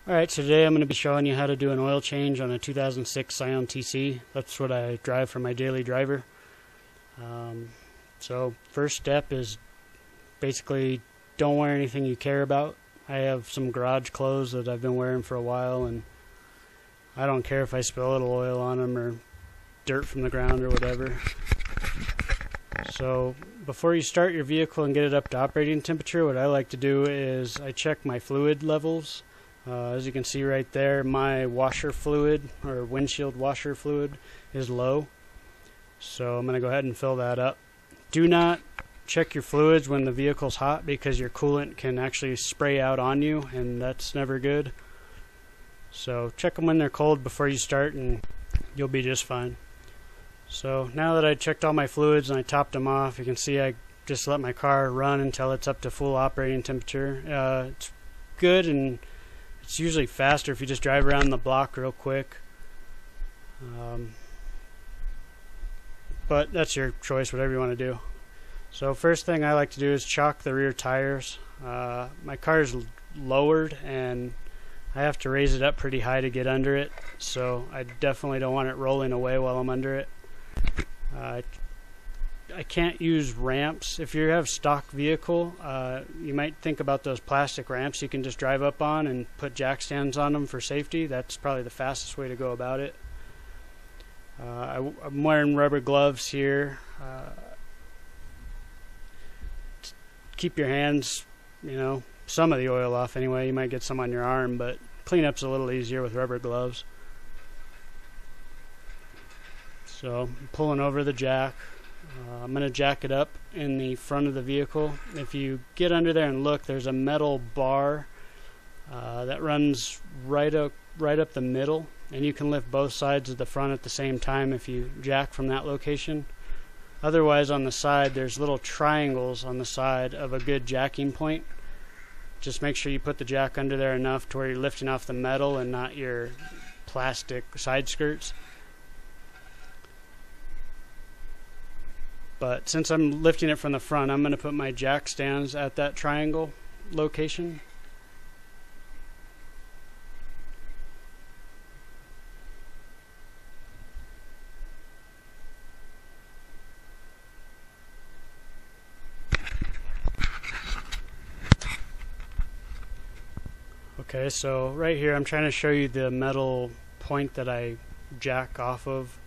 Alright, so today I'm going to be showing you how to do an oil change on a 2006 Scion TC. That's what I drive for my daily driver. So first step is basically don't wear anything you care about. I have some garage clothes that I've been wearing for a while, and I don't care if I spill a little oil on them or dirt from the ground or whatever. So before you start your vehicle and get it up to operating temperature, what I like to do is I check my fluid levels. As you can see right there, my washer fluid or windshield washer fluid is low. So I'm going to go ahead and fill that up. Do not check your fluids when the vehicle's hot because your coolant can actually spray out on you, and that's never good. So check them when they're cold before you start and you'll be just fine. So now that I checked all my fluids and I topped them off, you can see I just let my car run until it's up to full operating temperature. It's good, and it's usually faster if you just drive around the block real quick. But that's your choice, whatever you want to do. So first thing I like to do is chock the rear tires. My car is lowered and I have to raise it up pretty high to get under it, so I definitely don't want it rolling away while I'm under it. I can't use ramps. If you have stock vehicle, you might think about those plastic ramps you can just drive up on and put jack stands on them for safety. That's probably the fastest way to go about it. I'm wearing rubber gloves here. Keep your hands, some of the oil off anyway. You might get some on your arm, but cleanup's a little easier with rubber gloves. So I'm pulling over the jack. I'm going to jack it up in the front of the vehicle. If you get under there and look, there's a metal bar that runs right up the middle, and you can lift both sides of the front at the same time if you jack from that location. Otherwise, on the side, there's little triangles on the side of a good jacking point. Just make sure you put the jack under there enough to where you're lifting off the metal and not your plastic side skirts. But since I'm lifting it from the front, I'm going to put my jack stands at that triangle location. Okay, so right here I'm trying to show you the metal point that I jack off of.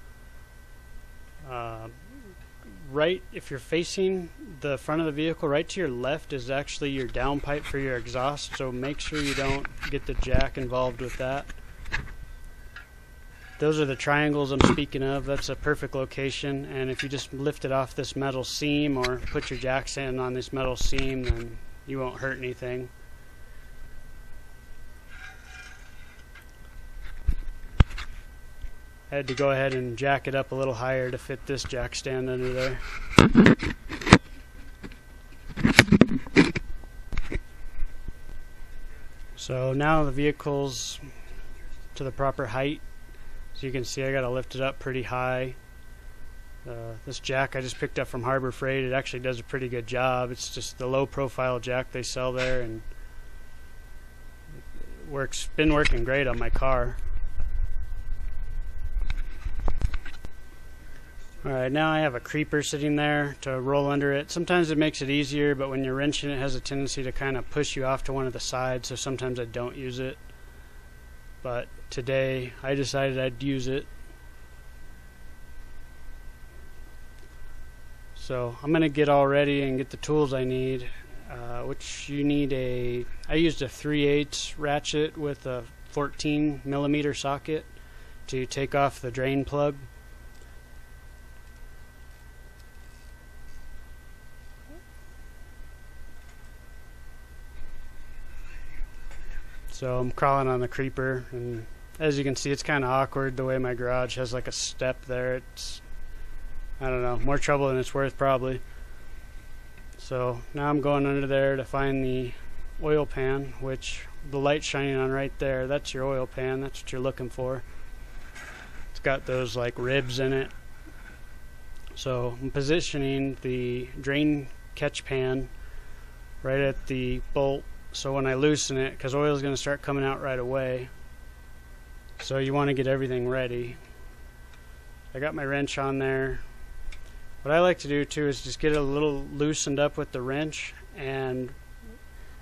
Right, if you're facing the front of the vehicle, right to your left is actually your downpipe for your exhaust, so make sure you don't get the jack involved with that. Those are the triangles I'm speaking of. That's a perfect location, and if you just lift it off this metal seam or put your jack stand on this metal seam, then you won't hurt anything. I had to go ahead and jack it up a little higher to fit this jack stand under there. So now the vehicle's to the proper height. So you can see I got to lift it up pretty high. This jack I just picked up from Harbor Freight. It actually does a pretty good job. It's just the low profile jack they sell there, and it's been working great on my car. Alright, now I have a creeper sitting there to roll under it. Sometimes it makes it easier, but when you're wrenching it has a tendency to kind of push you off to one of the sides, so sometimes I don't use it. But today I decided I'd use it. So I'm going to get all ready and get the tools I need, which you need I used a 3/8 ratchet with a 14mm socket to take off the drain plug. So I'm crawling on the creeper, and as you can see, it's kind of awkward the way my garage has like a step there. It's, I don't know, more trouble than it's worth probably. So now I'm going under there to find the oil pan, which the light's shining on right there. That's your oil pan. That's what you're looking for. It's got those like ribs in it. So I'm positioning the drain catch pan right at the bolt so when I loosen it, because oil is going to start coming out right away, so you want to get everything ready. I got my wrench on there. What I like to do too is just get it a little loosened up with the wrench, and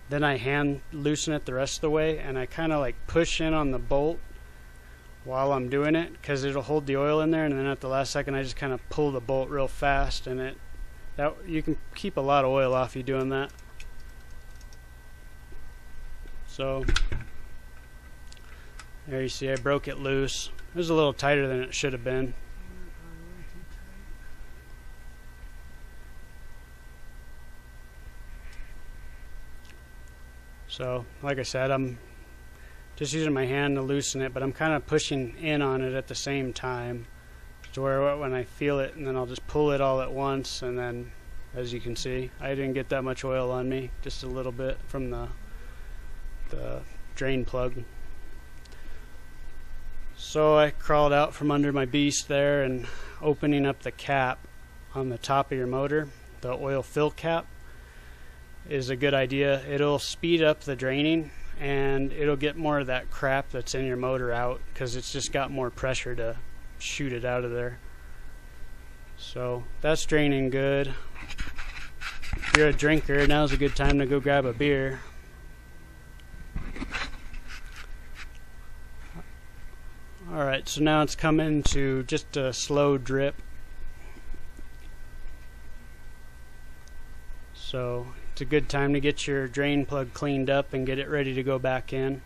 then I hand loosen it the rest of the way, and I kind of like push in on the bolt while I'm doing it, because it'll hold the oil in there, and then at the last second I just kind of pull the bolt real fast, and you can keep a lot of oil off you doing that. So there you see I broke it loose. It was a little tighter than it should have been. So like I said, I'm just using my hand to loosen it, but I'm kind of pushing in on it at the same time to where when I feel it, and then I'll just pull it all at once, and then as you can see, I didn't get that much oil on me, just a little bit from the drain plug. So I crawled out from under my beast there, and opening up the cap on the top of your motor, the oil fill cap, is a good idea. It'll speed up the draining, and it'll get more of that crap that's in your motor out, because it's just got more pressure to shoot it out of there. So that's draining good. If you're a drinker, now's a good time to go grab a beer. Alright, so now it's coming to just a slow drip. So it's a good time to get your drain plug cleaned up and get it ready to go back in.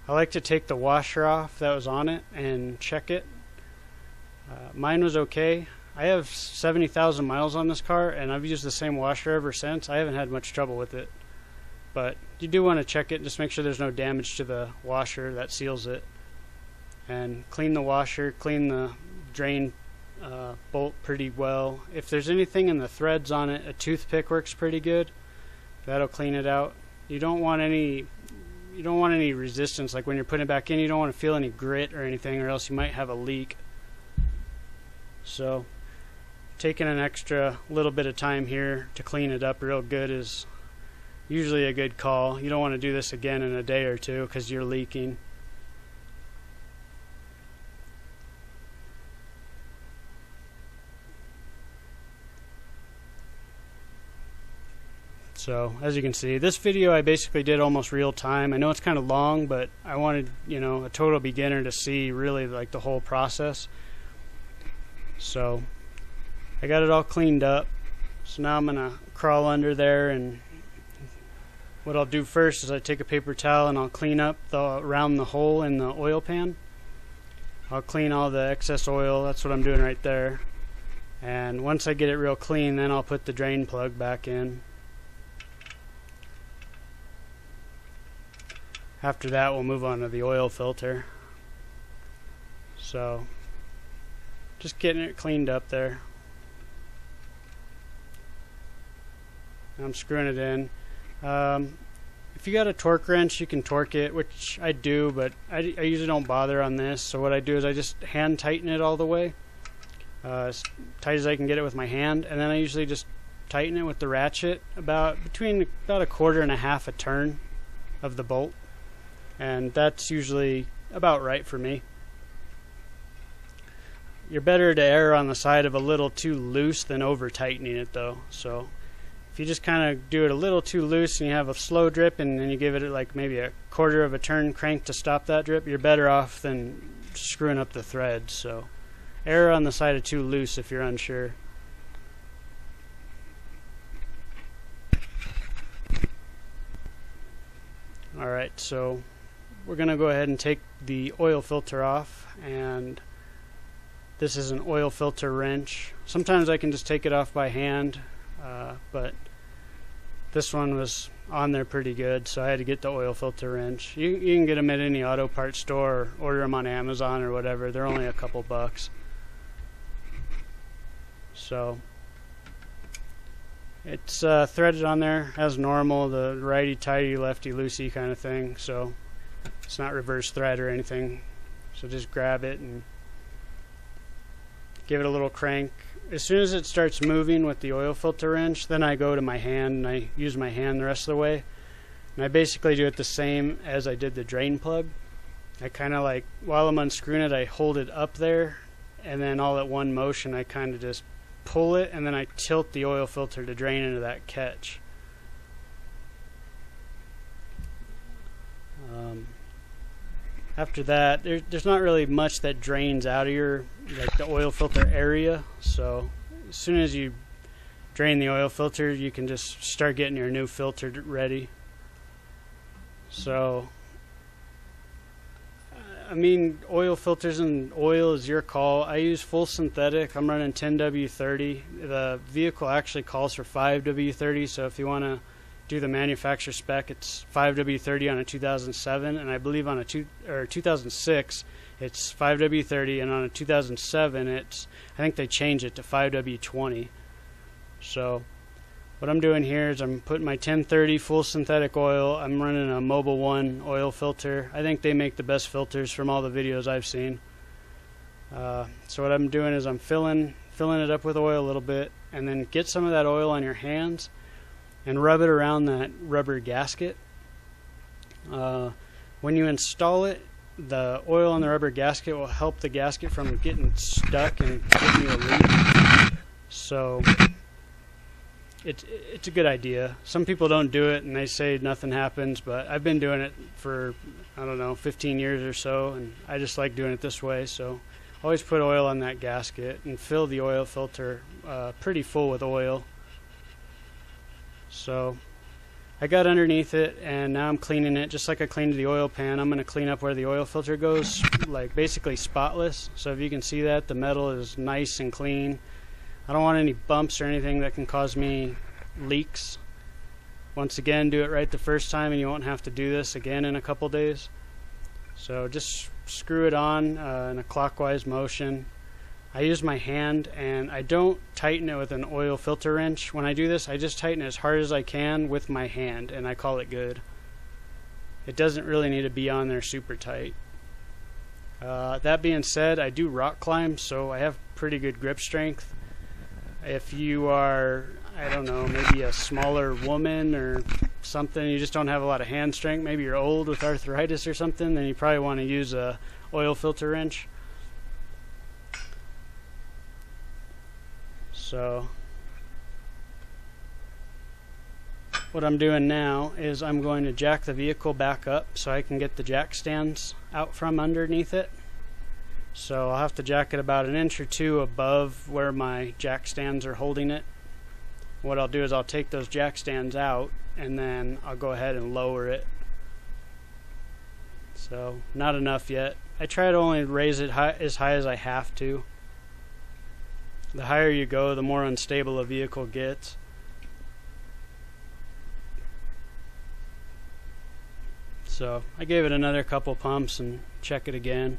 I like to take the washer off that was on it and check it. Mine was okay. I have 70,000 miles on this car, and I've used the same washer ever since. I haven't had much trouble with it. But you do want to check it, just make sure there's no damage to the washer that seals it. And clean the washer, clean the drain bolt pretty well. If there's anything in the threads on it, a toothpick works pretty good. That'll clean it out. You don't want any resistance, like when you're putting it back in, you don't want to feel any grit or anything, or else you might have a leak. So taking an extra little bit of time here to clean it up real good is usually a good call. You don't want to do this again in a day or two because you're leaking. So as you can see, this video I basically did almost real time. I know it's kind of long, but I wanted, a total beginner to see really like the whole process. So I got it all cleaned up. So now I'm gonna crawl under there, and what I'll do first is I take a paper towel and I'll clean up around the hole in the oil pan. I'll clean all the excess oil. That's what I'm doing right there. And once I get it real clean, then I'll put the drain plug back in. After that, we'll move on to the oil filter. So just getting it cleaned up there. I'm screwing it in. If you got a torque wrench, you can torque it, which I do, but I usually don't bother on this. So what I do is I just hand tighten it all the way, as tight as I can get it with my hand, and then I usually just tighten it with the ratchet between about a quarter and a half a turn of the bolt, and that's usually about right for me. You're better to err on the side of a little too loose than over tightening it though. So if you just kind of do it a little too loose and you have a slow drip, and then you give it like maybe a quarter of a turn crank to stop that drip, you're better off than screwing up the threads. So err on the side of too loose if you're unsure. Alright, so we're going to go ahead and take the oil filter off, and this is an oil filter wrench. Sometimes I can just take it off by hand, but this one was on there pretty good, so I had to get the oil filter wrench. You can get them at any auto parts store, or order them on Amazon or whatever. They're only a couple bucks. So it's threaded on there as normal, the righty-tighty, lefty-loosey kind of thing, so it's not reverse thread or anything. So just grab it and give it a little crank. As soon as it starts moving with the oil filter wrench, then I go to my hand and I use my hand the rest of the way. And I basically do it the same as I did the drain plug. I kind of like, while I'm unscrewing it, I hold it up there, and then all at one motion I kind of just pull it, and then I tilt the oil filter to drain into that catch. After that, there's not really much that drains out of your, like, the oil filter area, so as soon as you drain the oil filter, you can just start getting your new filter ready. So I mean, oil filters and oil is your call. I use full synthetic. I'm running 10W30. The vehicle actually calls for 5W30, so if you want to do the manufacturer spec, it's 5W30 on a 2007, and I believe on a 2006 it's 5W30, and on a 2007 it's, I think they changed it to 5W20. So what I'm doing here is I'm putting my 1030 full synthetic oil. I'm running a Mobil 1 oil filter. I think they make the best filters from all the videos I've seen. So what I'm doing is I'm filling it up with oil a little bit, and then get some of that oil on your hands and rub it around that rubber gasket. When you install it, the oil on the rubber gasket will help the gasket from getting stuck and giving you a leak. So it's a good idea. Some people don't do it and they say nothing happens, but I've been doing it for, I don't know, 15 years or so, and I just like doing it this way. So always put oil on that gasket and fill the oil filter pretty full with oil. So I got underneath it, and now I'm cleaning it just like I cleaned the oil pan. I'm going to clean up where the oil filter goes, like basically spotless. So if you can see that, the metal is nice and clean. I don't want any bumps or anything that can cause me leaks. Once again, do it right the first time and you won't have to do this again in a couple days. So just screw it on in a clockwise motion. I use my hand, and I don't tighten it with an oil filter wrench. When I do this, I just tighten it as hard as I can with my hand, and I call it good. It doesn't really need to be on there super tight. That being said, I do rock climb, so I have pretty good grip strength. If you are, I don't know, maybe a smaller woman or something, you just don't have a lot of hand strength, maybe you're old with arthritis or something, then you probably want to use a oil filter wrench. So what I'm doing now is I'm going to jack the vehicle back up so I can get the jack stands out from underneath it. So I'll have to jack it about 1 inch or 2 above where my jack stands are holding it. What I'll do is I'll take those jack stands out, and then I'll go ahead and lower it. So not enough yet. I try to only raise it as high as I have to. The higher you go, the more unstable a vehicle gets. So I gave it another couple pumps and check it again.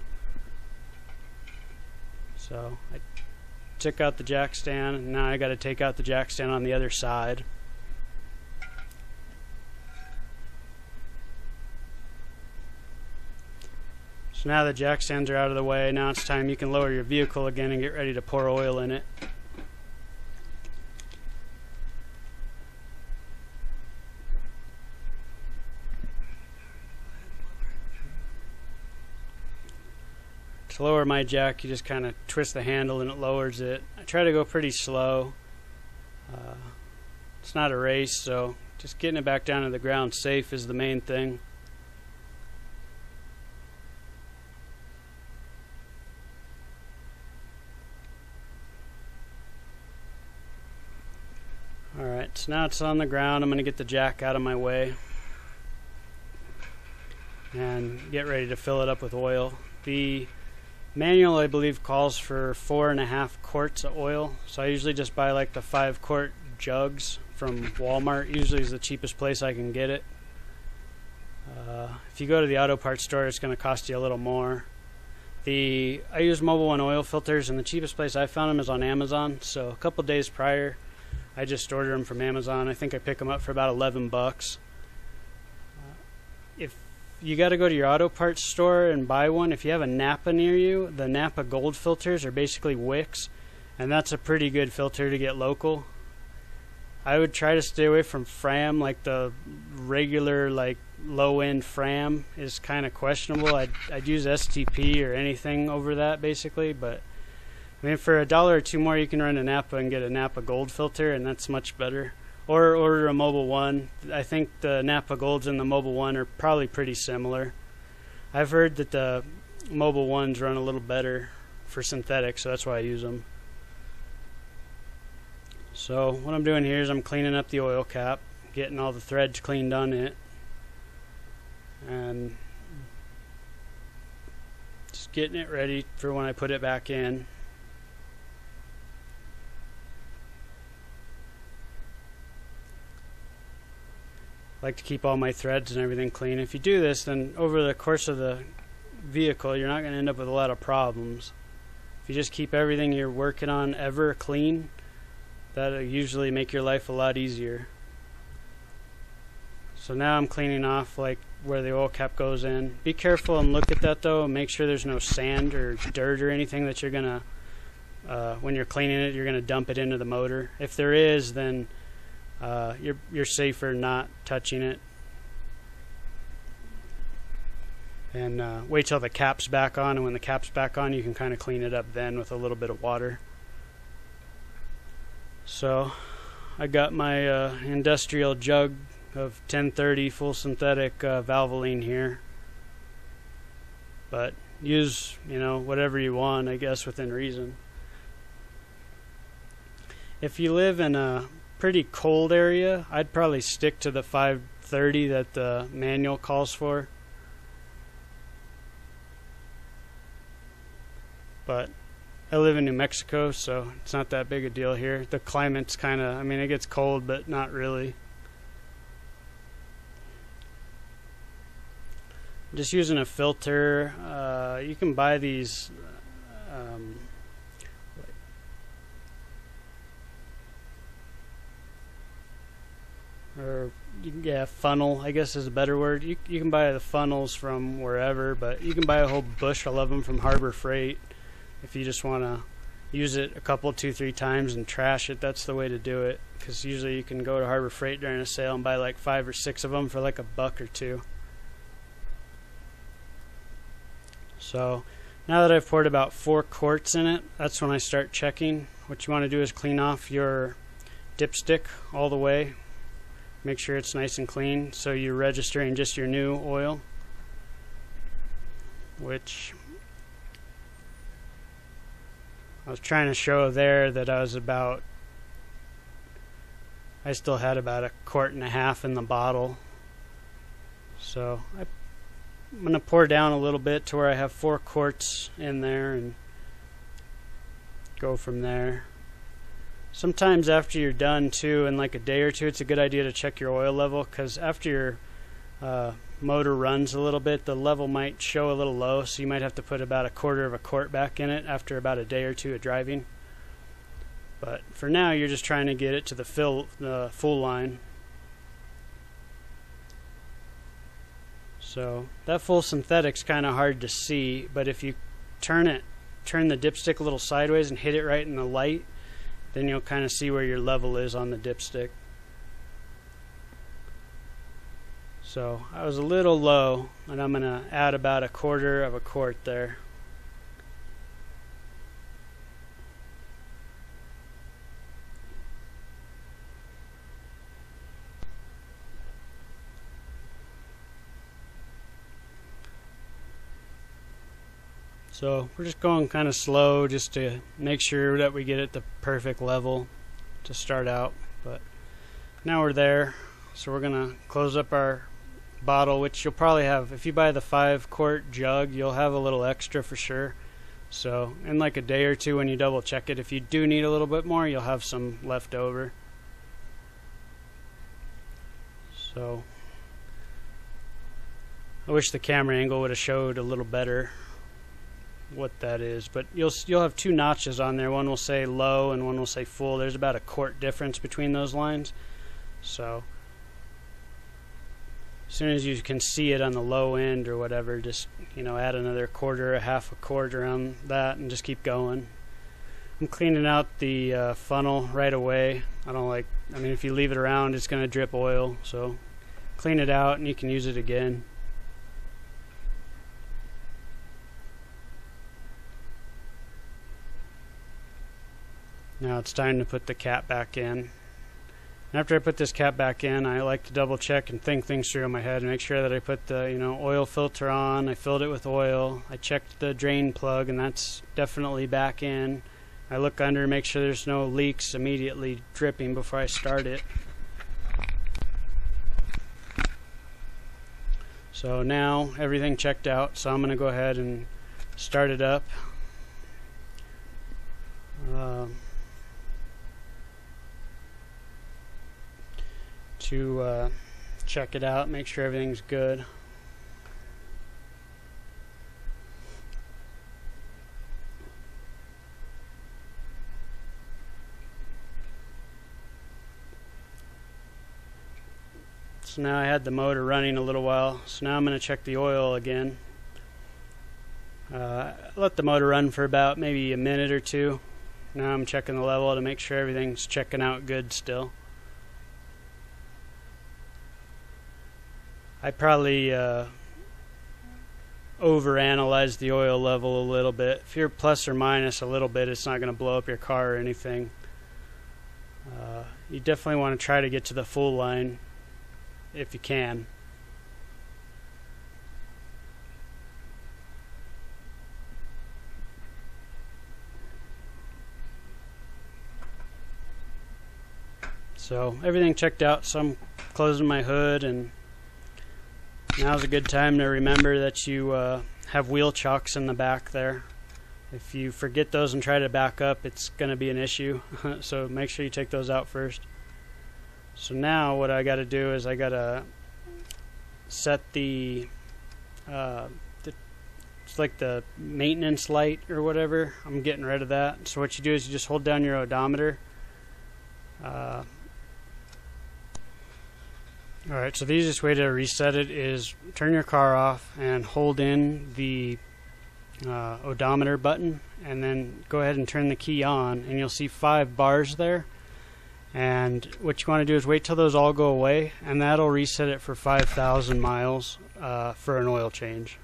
So I took out the jack stand, and now I got to take out the jack stand on the other side. So now the jack stands are out of the way. Now it's time you can lower your vehicle again and get ready to pour oil in it. To lower my jack, you just kind of twist the handle and it lowers it. I try to go pretty slow. It's not a race, so just getting it back down to the ground safe is the main thing. Alright, so now it's on the ground. I'm going to get the jack out of my way and get ready to fill it up with oil. The manual, I believe, calls for 4.5 quarts of oil, so I usually just buy like the 5-quart jugs from Walmart. Usually is the cheapest place I can get it. If you go to the auto parts store, it's going to cost you a little more. I use Mobil 1 oil filters, and the cheapest place I found them is on Amazon. So a couple days prior, I just ordered them from Amazon. I think I pick them up for about 11 bucks. If you got to go to your auto parts store and buy one, if you have a Napa near you, the Napa Gold filters are basically wicks, and that's a pretty good filter to get local. I would try to stay away from Fram. Like the regular like low end Fram is kind of questionable. I'd use STP or anything over that basically, but I mean for $1 or $2 more you can run a Napa and get a Napa Gold filter, and that's much better. Or order a Mobile One. I think the Napa Golds and the Mobile One are probably pretty similar. I've heard that the Mobile Ones run a little better for synthetic, so that's why I use them. So what I'm doing here is I'm cleaning up the oil cap, getting all the threads cleaned on it, and just getting it ready for when I put it back in. I like to keep all my threads and everything clean. If you do this, then over the course of the vehicle you're not going to end up with a lot of problems. If you just keep everything you're working on ever clean, that'll usually make your life a lot easier. So now I'm cleaning off like where the oil cap goes in. Be careful and look at that though, and make sure there's no sand or dirt or anything that you're gonna when you're cleaning it, you're gonna dump it into the motor. If there is, then you're safer not touching it. And wait till the cap's back on, and when the cap's back on you can kind of clean it up then with a little bit of water. So I got my industrial jug of 1030 full synthetic Valvoline here, but use whatever you want, I guess, within reason. If you live in a pretty cold area, I'd probably stick to the 530 that the manual calls for, but I live in New Mexico, so it's not that big a deal here. The climate's kind of, I mean, it gets cold, but not really. I'm just using a filter. You can buy these funnel, I guess is a better word. You can buy the funnels from wherever, but you can buy a whole bushel of them from Harbor Freight. If you just want to use it a couple, 2-3 times and trash it, that's the way to do it. Because usually you can go to Harbor Freight during a sale and buy like 5 or 6 of them for like $1 or $2. So now that I've poured about 4 quarts in it, that's when I start checking. What you want to do is clean off your dipstick all the way. Make sure it's nice and clean, so you're registering just your new oil, which I was trying to show there that I still had about 1.5 quarts in the bottle. So I'm going to pour down a little bit to where I have 4 quarts in there and go from there. Sometimes after you're done too, in like a day or two, it's a good idea to check your oil level, because after your motor runs a little bit, the level might show a little low, so you might have to put about 1/4 quart back in it after about a day or two of driving. But for now, you're just trying to get it to the full line. So that full synthetic's kind of hard to see, but if you turn the dipstick a little sideways and hit it right in the light, then you'll kind of see where your level is on the dipstick. So I was a little low, and I'm going to add about 1/4 quart there. So we're just going kind of slow just to make sure that we get it the perfect level to start out. But now we're there, so we're going to close up our bottle, which you'll probably have, if you buy the 5-quart jug, you'll have a little extra for sure. So in like a day or two when you double check it, if you do need a little bit more, you'll have some left over. So I wish the camera angle would have showed a little better what that is, but you'll have 2 notches on there. One will say low and one will say full. There's about 1 quart difference between those lines. So as soon as you can see it on the low end or whatever, just add another 1/4, 1/2 quart around that, and just keep going. I'm cleaning out the funnel right away. I don't like I mean, if you leave it around, it's going to drip oil. So clean it out and you can use it again. Now it's time to put the cap back in. And after I put this cap back in, I like to double check and think things through in my head and make sure that I put the oil filter on. I filled it with oil. I checked the drain plug, and that's definitely back in. I look under, make sure there's no leaks immediately dripping before I start it. So now everything checked out, so I'm going to go ahead and start it up. To check it out, make sure everything's good. So now I had the motor running a little while, so now I'm going to check the oil again. Let the motor run for about maybe a minute or two. Now I'm checking the level to make sure everything's checking out good still. I probably overanalyzed the oil level a little bit. If you're plus or minus a little bit, it's not going to blow up your car or anything. You definitely want to try to get to the full line if you can. So everything checked out, so I'm closing my hood, and now's a good time to remember that you have wheel chocks in the back there. If you forget those and try to back up, it's going to be an issue. So make sure you take those out first. So now what I got to do is I got to set it's like the maintenance light or whatever. I'm getting rid of that. So what you do is you just hold down your odometer. Alright, so the easiest way to reset it is turn your car off and hold in the odometer button, and then go ahead and turn the key on, and you'll see 5 bars there. And what you want to do is wait till those all go away, and that'll reset it for 5,000 miles for an oil change.